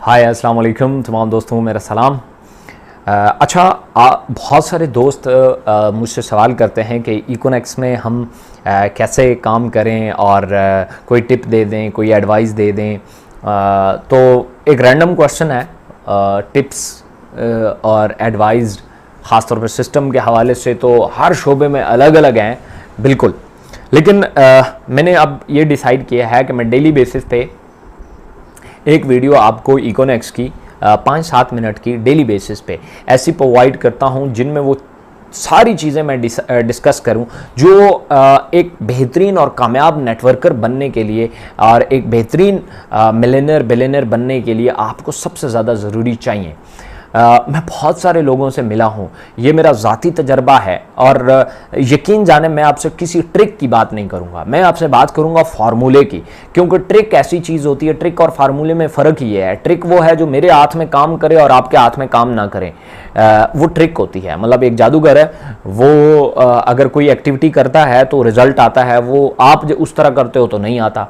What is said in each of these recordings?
हाय अस्सलाम वालेकुम तमाम दोस्तों को मेरा सलाम। बहुत सारे दोस्त मुझसे सवाल करते हैं कि इकोनेक्स में हम कैसे काम करें और कोई टिप दे दें, कोई एडवाइस दे दें। तो एक रैंडम क्वेश्चन है, टिप्स और एडवाइस ख़ासतौर पर सिस्टम के हवाले से तो हर शोबे में अलग अलग हैं बिल्कुल, लेकिन मैंने अब ये डिसाइड किया है कि मैं डेली बेसिस पे एक वीडियो आपको इकोनेक्स की 5-7 मिनट की डेली बेसिस पे ऐसी प्रोवाइड करता हूँ जिनमें वो सारी चीज़ें मैं डिस्कस करूं जो एक बेहतरीन और कामयाब नेटवर्कर बनने के लिए और एक बेहतरीन मिलियनेयर बिलियनेयर बनने के लिए आपको सबसे ज़्यादा ज़रूरी चाहिए। मैं बहुत सारे लोगों से मिला हूँ, ये मेरा ज़ाती तजर्बा है और यकीन जाने मैं आपसे किसी ट्रिक की बात नहीं करूँगा, मैं आपसे बात करूँगा फार्मूले की। क्योंकि ट्रिक ऐसी चीज़ होती है, ट्रिक और फार्मूले में फ़र्क ये है, ट्रिक वो है जो मेरे हाथ में काम करे और आपके हाथ में काम ना करे, वो ट्रिक होती है। मतलब एक जादूगर है, वो अगर कोई एक्टिविटी करता है तो रिजल्ट आता है, वो आप जो उस तरह करते हो तो नहीं आता।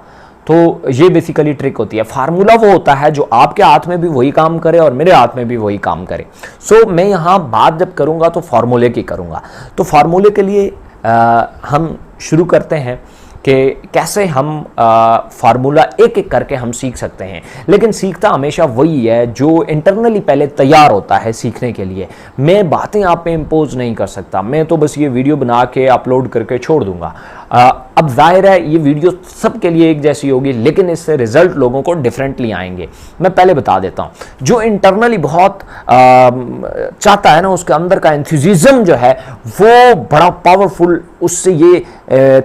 तो ये बेसिकली ट्रिक होती है। फार्मूला वो होता है जो आपके हाथ में भी वही काम करे और मेरे हाथ में भी वही काम करे। सो मैं यहाँ बात जब करूँगा तो फार्मूले की करूँगा। तो फार्मूले के लिए हम शुरू करते हैं कि कैसे हम फार्मूला एक एक करके हम सीख सकते हैं। लेकिन सीखता हमेशा वही है जो इंटरनली पहले तैयार होता है सीखने के लिए। मैं बातें आप पे इम्पोज नहीं कर सकता, मैं तो बस ये वीडियो बना के अपलोड करके छोड़ दूंगा। अब जाहिर है ये वीडियो सबके लिए एक जैसी होगी, लेकिन इससे रिजल्ट लोगों को डिफरेंटली आएंगे। मैं पहले बता देता हूँ, जो इंटरनली बहुत चाहता है ना, उसके अंदर का एंथुसिज्म जो है वो बड़ा पावरफुल, उससे ये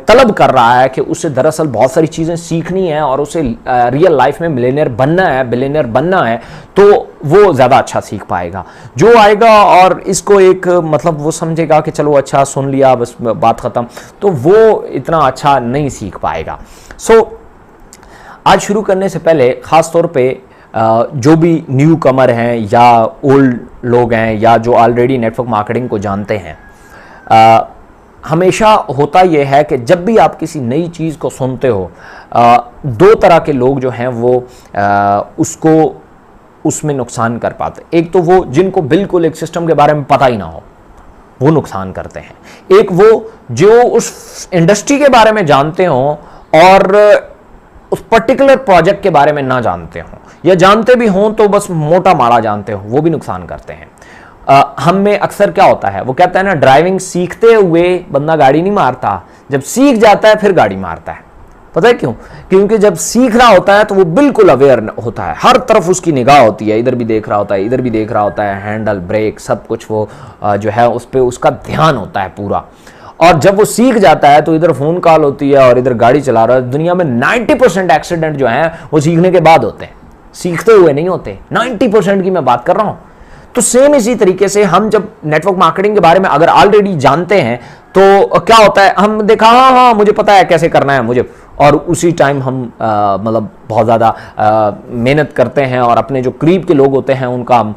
तलब कर रहा है कि उसे दरअसल बहुत सारी चीज़ें सीखनी है और उसे रियल लाइफ में मिलियनेयर बनना है, बिलियनेयर बनना है, तो वो ज़्यादा अच्छा सीख पाएगा। जो आएगा और इसको एक मतलब वो समझेगा कि चलो अच्छा सुन लिया बस बात ख़त्म, तो वो इतना अच्छा नहीं सीख पाएगा। सो आज शुरू करने से पहले ख़ास तौर पे जो भी न्यू कमर हैं या ओल्ड लोग हैं या जो ऑलरेडी नेटवर्क मार्केटिंग को जानते हैं, हमेशा होता यह है कि जब भी आप किसी नई चीज़ को सुनते हो, दो तरह के लोग जो हैं वो उसको उसमें नुकसान कर पाते। एक तो वो जिनको बिल्कुल एक सिस्टम के बारे में पता ही ना हो, वो नुकसान करते हैं। एक वो जो उस इंडस्ट्री के बारे में जानते हो और उस पर्टिकुलर प्रोजेक्ट के बारे में ना जानते हो, या जानते भी हों तो बस मोटा मारा जानते हो, वो भी नुकसान करते हैं। हम में अक्सर क्या होता है, वो कहता है ना, ड्राइविंग सीखते हुए बंदा गाड़ी नहीं मारता, जब सीख जाता है फिर गाड़ी मारता है। पता है क्यों? क्योंकि जब सीख रहा होता है तो वो बिल्कुल अवेयर होता है, हर तरफ उसकी निगाह होती है, इधर भी देख रहा होता है, इधर भी देख रहा होता है, हैंडल ब्रेक सब कुछ वो जो है उस पर उसका ध्यान होता है पूरा। और जब वो सीख जाता है तो इधर फोन कॉल होती है और इधर गाड़ी चला रहा है। दुनिया में 90% एक्सीडेंट जो हैं वो सीखने के बाद होते हैं, सीखते हुए नहीं होते। 90% की मैं बात कर रहा हूं। तो सेम इसी तरीके से हम जब नेटवर्क मार्केटिंग के बारे में अगर ऑलरेडी जानते हैं तो क्या होता है, हम देखा हाँ मुझे पता है कैसे करना है मुझे, और उसी टाइम हम मतलब बहुत ज़्यादा मेहनत करते हैं और अपने जो करीब के लोग होते हैं उनका हम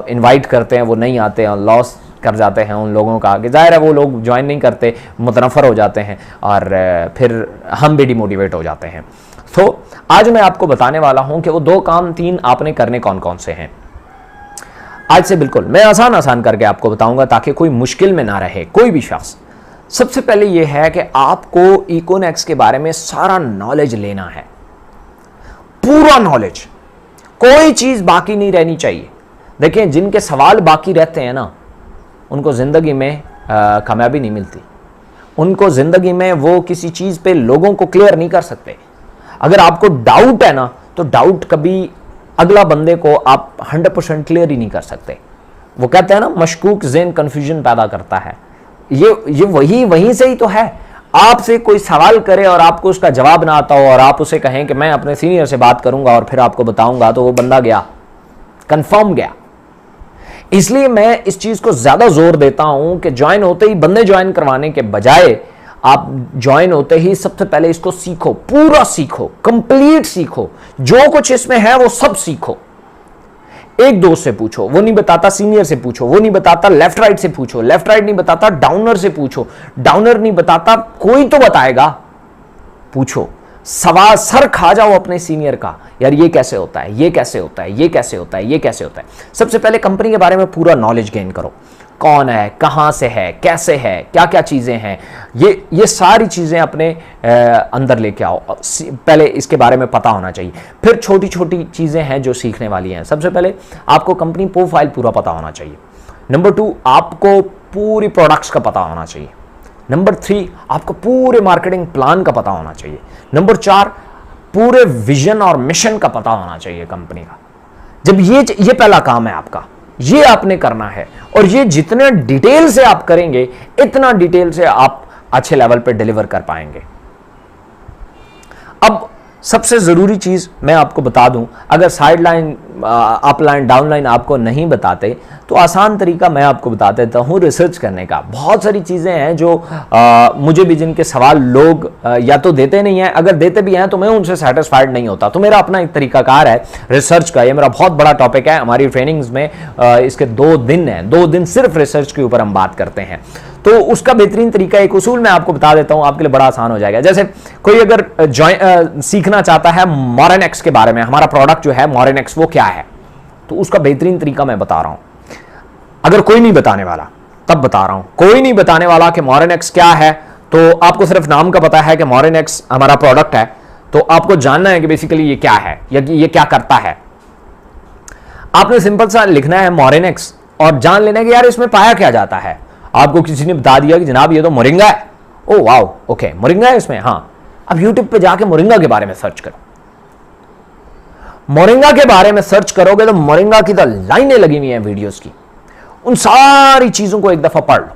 इनवाइट करते हैं, वो नहीं आते हैं, लॉस कर जाते हैं उन लोगों का। कि जाहिर है वो लोग ज्वाइन नहीं करते, मुतनफ़र हो जाते हैं और फिर हम भी डिमोटिवेट हो जाते हैं। तो आज मैं आपको बताने वाला हूँ कि वो 2 काम 3 आपने करने कौन कौन से हैं। आज से बिल्कुल मैं आसान करके आपको बताऊंगा ताकि कोई मुश्किल में ना रहे कोई भी शख्स। सबसे पहले यह है कि आपको इकोनेक्स के बारे में सारा नॉलेज लेना है, पूरा नॉलेज, कोई चीज बाकी नहीं रहनी चाहिए। देखिए, जिनके सवाल बाकी रहते हैं ना, उनको जिंदगी में कामयाबी नहीं मिलती। उनको जिंदगी में वो किसी चीज पे लोगों को क्लियर नहीं कर सकते। अगर आपको डाउट है ना, तो डाउट कभी अगला बंदे को आप 100% क्लियर ही नहीं कर सकते। वो कहते हैं ना, मशकूक ज़हन कन्फ्यूजन पैदा करता है। ये वहीं से ही तो है। आपसे कोई सवाल करे और आपको उसका जवाब ना आता हो और आप उसे कहें कि मैं अपने सीनियर से बात करूंगा और फिर आपको बताऊंगा, तो वो बंदा गया, कंफर्म गया। इसलिए मैं इस चीज को ज्यादा जोर देता हूं कि ज्वाइन होते ही बंदे ज्वाइन करवाने के बजाय आप ज्वाइन होते ही सबसे पहले इसको सीखो, पूरा सीखो, कंप्लीट सीखो, जो कुछ इसमें है वो सब सीखो। एक दोस्त से पूछो, वो नहीं बताता, सीनियर से पूछो, वो नहीं बताता, लेफ्ट राइट से पूछो, लेफ्ट राइट नहीं बताता, डाउनर से पूछो, डाउनर नहीं बताता, कोई तो बताएगा, पूछो। सवाल सर खा जाओ अपने सीनियर का, यार ये कैसे होता है, ये कैसे होता है, ये कैसे होता है, ये कैसे होता है। सबसे पहले कंपनी के बारे में पूरा नॉलेज गेन करो, कौन है, कहां से है, कैसे है, क्या क्या चीजें हैं, ये सारी चीजें अपने अंदर लेके आओ। पहले इसके बारे में पता होना चाहिए। फिर छोटी छोटी चीजें हैं जो सीखने वाली हैं। सबसे पहले आपको कंपनी प्रोफाइल पूरा पता होना चाहिए। नंबर 2, आपको पूरी प्रोडक्ट्स का पता होना चाहिए। नंबर 3, आपको पूरे मार्केटिंग प्लान का पता होना चाहिए। नंबर 4, पूरे विजन और मिशन का पता होना चाहिए कंपनी का। जब ये पहला काम है आपका, ये आपने करना है, और ये जितने डिटेल से आप करेंगे इतना डिटेल से आप अच्छे लेवल पे डिलीवर कर पाएंगे। अब सबसे जरूरी चीज मैं आपको बता दूं, अगर साइड लाइन, अपलाइन, डाउनलाइन आपको नहीं बताते तो आसान तरीका मैं आपको बता देता हूं रिसर्च करने का। बहुत सारी चीजें हैं जो मुझे भी जिनके सवाल लोग या तो देते नहीं हैं, अगर देते भी हैं तो मैं उनसे सेटिस्फाइड नहीं होता। तो मेरा अपना एक तरीकाकार है रिसर्च का, ये मेरा बहुत बड़ा टॉपिक है। हमारी ट्रेनिंग्स में इसके 2 दिन हैं, 2 दिन सिर्फ रिसर्च के ऊपर हम बात करते हैं। तो उसका बेहतरीन तरीका, एक उसूल मैं आपको बता देता हूं, आपके लिए बड़ा आसान हो जाएगा। जैसे कोई अगर सीखना चाहता है मोरेनेक्स के बारे में, हमारा प्रोडक्ट जो है मोरेनेक्स वो क्या है, तो उसका बेहतरीन तरीका मैं बता रहा हूं। अगर कोई नहीं बताने वाला तब बता रहा हूं, कोई नहीं बताने वाला कि मोरेनेक्स क्या है, तो आपको सिर्फ नाम का पता है कि मोरेनेक्स हमारा प्रोडक्ट है, तो आपको जानना है कि बेसिकली ये क्या है या ये क्या करता है। आपने सिंपल सा लिखना है मोरेनेक्स और जान लेना है कि यार इसमें पाया क्या जाता है। आपको किसी ने बता दिया कि जनाब ये तो मोरिंगा है, ओ वाओ, ओके मोरिंगा है इसमें, हाँ। अब यूट्यूब पे जाके मोरिंगा के बारे में सर्च करो, मोरिंगा के बारे में सर्च करोगे तो मोरिंगा की तो लाइनें लगी हुई हैं वीडियोस की। उन सारी चीजों को एक दफा पढ़ लो,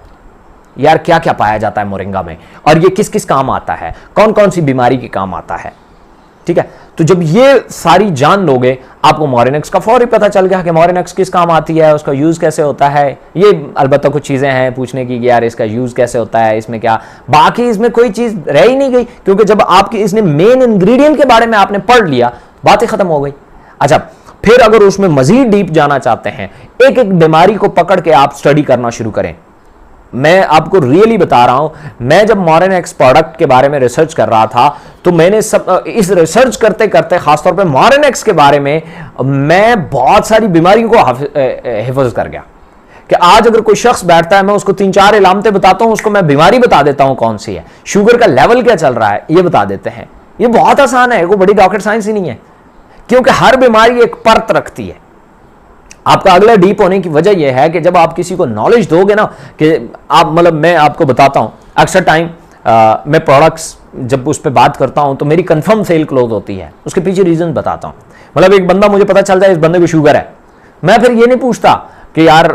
यार क्या क्या पाया जाता है मोरिंगा में, और ये किस किस काम आता है, कौन कौन सी बीमारी के काम आता है, ठीक है। तो जब ये सारी जान लोगे, आपको मोरेनेक्स का फौरी पता चल गया कि मोरेनेक्स किस काम आती है, उसका यूज कैसे होता है। ये अलबत्ता कुछ चीजें हैं पूछने की कि यार इसका यूज कैसे होता है, इसमें क्या, बाकी इसमें कोई चीज रह ही नहीं गई, क्योंकि जब आपकी इसने मेन इंग्रेडिएंट के बारे में आपने पढ़ लिया, बात ही खत्म हो गई। अच्छा, फिर अगर उसमें मजीद डीप जाना चाहते हैं, एक एक बीमारी को पकड़ के आप स्टडी करना शुरू करें। मैं आपको रियली बता रहा हूं, मैं जब मोरेनेक्स प्रोडक्ट के बारे में रिसर्च कर रहा था तो मैंने इस रिसर्च करते करते खासतौर पे मोरेनेक्स के बारे में मैं बहुत सारी बीमारियों को हिफाज कर गया कि आज अगर कोई शख्स बैठता है, मैं उसको 3-4 इलामतें बताता हूं, उसको मैं बीमारी बता देता हूं कौन सी है, शुगर का लेवल क्या चल रहा है ये बता देते हैं। ये बहुत आसान है, कोई बड़ी रॉकेट साइंस ही नहीं है, क्योंकि हर बीमारी एक परत रखती है। आपका अगला डीप होने की वजह यह है कि जब आप किसी को नॉलेज दोगे ना, कि आप मतलब मैं आपको बताता हूं, अक्सर टाइम मैं प्रोडक्ट्स जब उस पर बात करता हूं तो मेरी कंफर्म सेल क्लोज होती है, उसके पीछे रीजन बताता हूं। मतलब एक बंदा, मुझे पता चल जाए इस बंदे को शुगर है, मैं फिर ये नहीं पूछता कि यार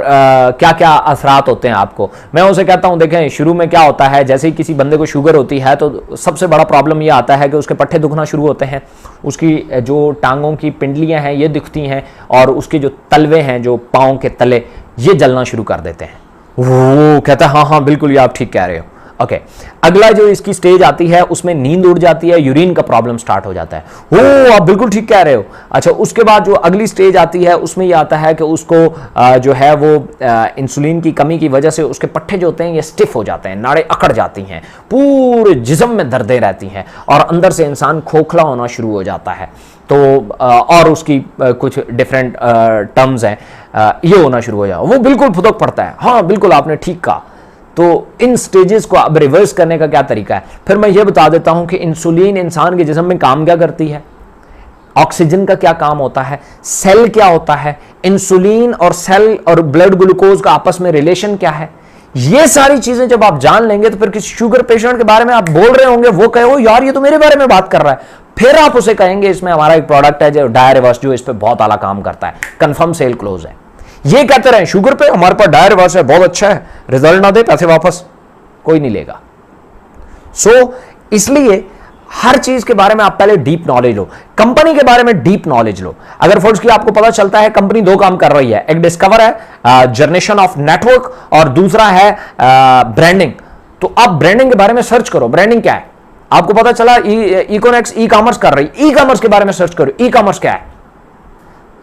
क्या क्या असरात होते हैं आपको, मैं उसे कहता हूं देखें शुरू में क्या होता है, जैसे ही किसी बंदे को शुगर होती है तो सबसे बड़ा प्रॉब्लम ये आता है कि उसके पट्टे दुखना शुरू होते हैं, उसकी जो टांगों की पिंडलियां हैं ये दिखती हैं, और उसके जो तलवे हैं, जो पाँव के तले, ये जलना शुरू कर देते हैं। वो कहता है हाँ हाँ बिल्कुल, ये आप ठीक कह रहे हो। ओके, अगला जो इसकी स्टेज आती है उसमें नींद उड़ जाती है, यूरिन का प्रॉब्लम स्टार्ट हो जाता है। वो आप बिल्कुल ठीक कह रहे हो। अच्छा, उसके बाद जो अगली स्टेज आती है उसमें ये आता है कि उसको जो है वो इंसुलिन की कमी की वजह से उसके पट्टे जो होते हैं ये स्टिफ हो जाते हैं, नाड़ें अकड़ जाती हैं, पूरे जिस्म में दर्दें रहती हैं, और अंदर से इंसान खोखला होना शुरू हो जाता है। तो और उसकी कुछ डिफरेंट टर्म्स हैं, ये होना शुरू हो जाए, वो बिल्कुल फुदक पड़ता है। हाँ बिल्कुल आपने ठीक कहा। तो इन स्टेजेस को अब रिवर्स करने का क्या तरीका है, फिर मैं ये बता देता हूं कि इंसुलिन इंसान के जिस्म में काम क्या करती है, ऑक्सीजन का क्या काम होता है, सेल क्या होता है, इंसुलिन और सेल और ब्लड ग्लूकोज का आपस में रिलेशन क्या है। ये सारी चीजें जब आप जान लेंगे तो फिर किसी शुगर पेशेंट के बारे में आप बोल रहे होंगे, वो कहे यार ये तो मेरे बारे में बात कर रहा है, फिर आप उसे कहेंगे इसमें हमारा एक प्रोडक्ट है जो डायरिवर्स, जो इस पर बहुत आला काम करता है, कंफर्म सेल क्लोज है। ये कहते रहे शुगर पे हमारे पास डायरिवर्स है, बहुत अच्छा है, रिजल्ट ना दे पैसे वापस कोई नहीं लेगा। सो इसलिए हर चीज के बारे में आप पहले डीप नॉलेज लो, कंपनी के बारे में डीप नॉलेज लो। अगर फर्ज की आपको पता चलता है कंपनी 2 काम कर रही है, एक डिस्कवर है जनरेशन ऑफ नेटवर्क, और दूसरा है ब्रांडिंग, तो आप ब्रांडिंग के बारे में सर्च करो, ब्रांडिंग क्या है। आपको पता चला इकोनेक्स ई कॉमर्स कर रही, ई कॉमर्स के बारे में सर्च करो, ई कॉमर्स क्या है।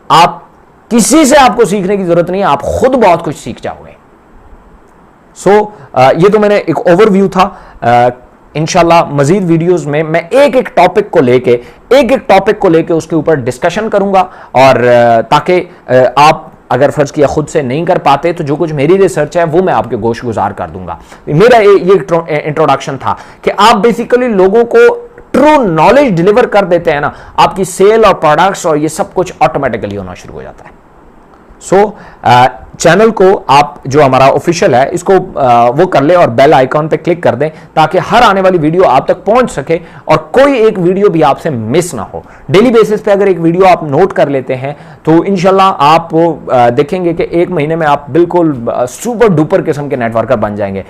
आप किसी से आपको सीखने की जरूरत नहीं है, आप खुद बहुत कुछ सीख जाओगे। सो ये तो मैंने एक ओवरव्यू था इंशाल्लाह मजीद वीडियोस में मैं एक एक टॉपिक को लेके उसके ऊपर डिस्कशन करूंगा, और ताकि आप अगर फर्ज किया खुद से नहीं कर पाते तो जो कुछ मेरी रिसर्च है वो मैं आपके गोश गुजार कर दूंगा। मेरा ये इंट्रोडक्शन था कि आप बेसिकली लोगों को ट्रू नॉलेज डिलीवर कर देते हैं ना, आपकी सेल और प्रोडक्ट्स और ये सब कुछ ऑटोमेटिकली होना शुरू हो जाता है। चैनल को आप जो हमारा ऑफिशियल है इसको वो कर ले और बेल आइकॉन पे क्लिक कर दें ताकि हर आने वाली वीडियो आप तक पहुंच सके और कोई एक वीडियो भी आपसे मिस ना हो। डेली बेसिस पे अगर एक वीडियो आप नोट कर लेते हैं तो इंशाल्लाह आप देखेंगे कि एक महीने में आप बिल्कुल सुपर डुपर किस्म के नेटवर्कर बन जाएंगे,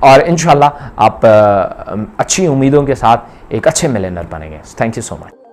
और इंशाल्लाह आप अच्छी उम्मीदों के साथ एक अच्छे मिलियनेयर बनेंगे। Thank you so much.